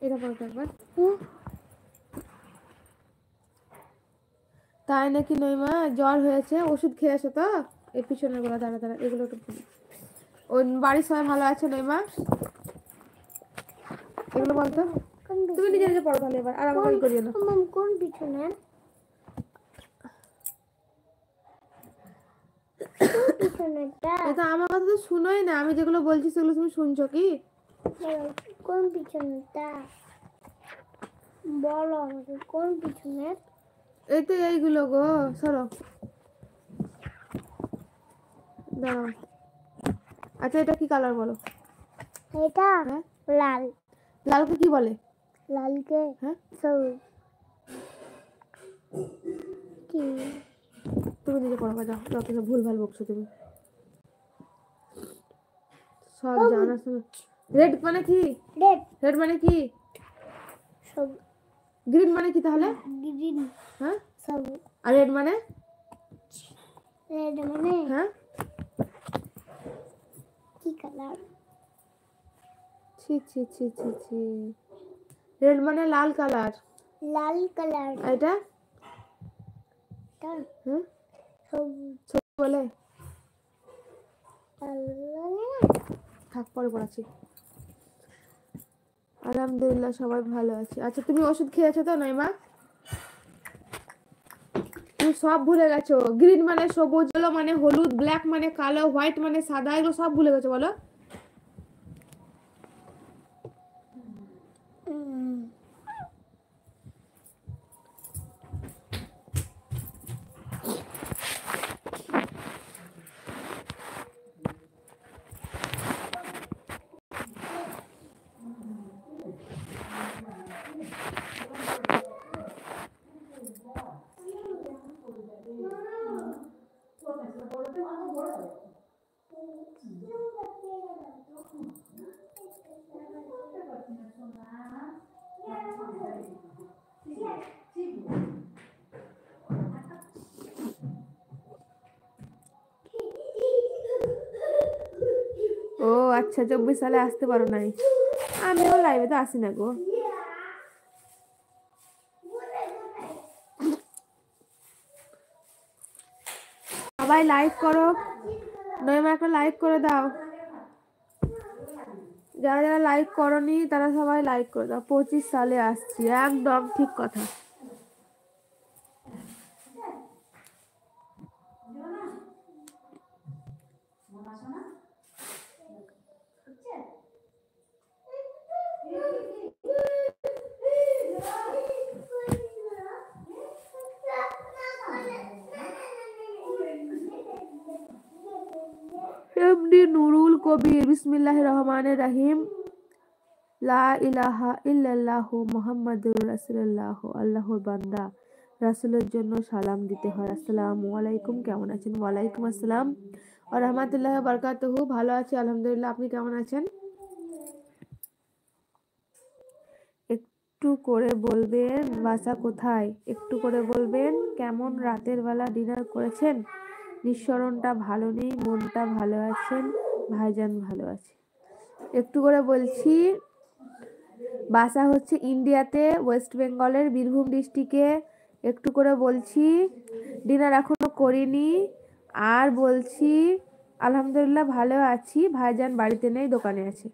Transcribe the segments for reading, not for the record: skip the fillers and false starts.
এটা পড়ো একবার। তাই নাকি নইমা, জ্বর হয়েছে, ওষুধ খেয়েছো তো? এই পিছনের গুলো দাঁড়া দাঁড়া, এগুলো একটু ওই বাড়ির সবাই ভালো আছে নইমা? এগুলো বলতো, তুমি নিজে নিজে পড়ো তাহলে এবার, আর আমাকে করিও না। কোন পিছনে? এটা আমার কথা তো শুনোই না, আমি যেগুলো বলছি সেগুলো তুমি শুনছো কি? কোন পিছনেটা বলো আমাকে, কোন পিছনে? এই তো এইগুলো গো, সরো দাঁড়াও। আচ্ছা এটা কি কালার বলো? এটা লাল। লালকে কি বলে? লালকে হ্যাঁ সবুজ। কি তুমি নিজে পড়ো, যাও যত সব ভুল ভাল বকছো তুমি, সব জানা শোনো। রেড মানে কি? রেড। রেড মানে কি? সবুজ। গ্রিন মানে কি তাহলে? গ্রিন। হ্যাঁ সবুজ। আর রেড মানে? রেড মানে হ্যাঁ কি কালার? ছি ছি ছি ছি ছি, রেড মানে লাল কালার। লাল কালার। এটা হ্যাঁ সবুজ বলে। লাল। থাক পরে পড়াচ্ছি। আলহামদুলিল্লাহ সবাই ভালো আছে। আচ্ছা তুমি ওষুধ খেয়েছো তো নইমা? তুমি সব ভুলে গেছো। গ্রিন মানে সবুজ, ইয়েলো মানে হলুদ, ব্ল্যাক মানে কালো, হোয়াইট মানে সাদা, এগুলো সব ভুলে গেছো বলো। ও আচ্ছা 24 সালে আসতে পারো নাই, আমিও লাইভে তো আসি না গো। সবাই লাইক করো, নইমা একটা লাইক করে দাও। যারা যারা লাইক করনি তারা সবাই লাইক করে দাও। 25 সালে আসছি, একদম ঠিক কথা। এমডি নুরুল কবির, বিসমিল্লাহির রহমানির রহিম, লা ইলাহা ইল্লাল্লাহু মুহাম্মাদুর রাসূলুল্লাহ, আল্লাহর বান্দা রাসূলের জন্য সালাম দিতে হয়। আসসালামু আলাইকুম, কেমন আছেন? ওয়ালাইকুম আসসালাম ওয়া রাহমাতুল্লাহি ওয়া বারাকাতুহু। ভালো আছি আলহামদুলিল্লাহ, আপনি কেমন আছেন? একটু করে বলবেন বাসা কোথায়, একটু করে বলবেন কেমন রাতের বেলা ডিনার করেছেন? নিঃসরণটা ভালো নেই, মনটা ভালো আছেন? ভাইজান ভালো আছে। একটু করে বলছি, বাসা হচ্ছে ইন্ডিয়াতে, ওয়েস্ট বেঙ্গলের বীরভূম ডিস্ট্রিক্টে। একটু করে বলছি, ডিনার এখনো করিনি। আর বলছি আলহামদুলিল্লাহ ভালো আছি, ভাইজান বাড়িতে নেই, দোকানে আছে।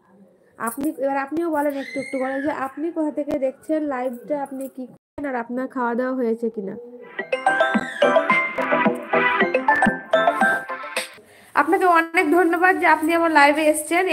আপনি এবার আপনিও বলেন একটু একটু করে যে আপনি কোথা থেকে দেখছেন লাইভটা, আপনি কি করেন, আর আপনার খাওয়া দাওয়া হয়েছে কিনা। আপনাকে অনেক ধন্যবাদ যে আপনি আমার লাইভে এসেছেন।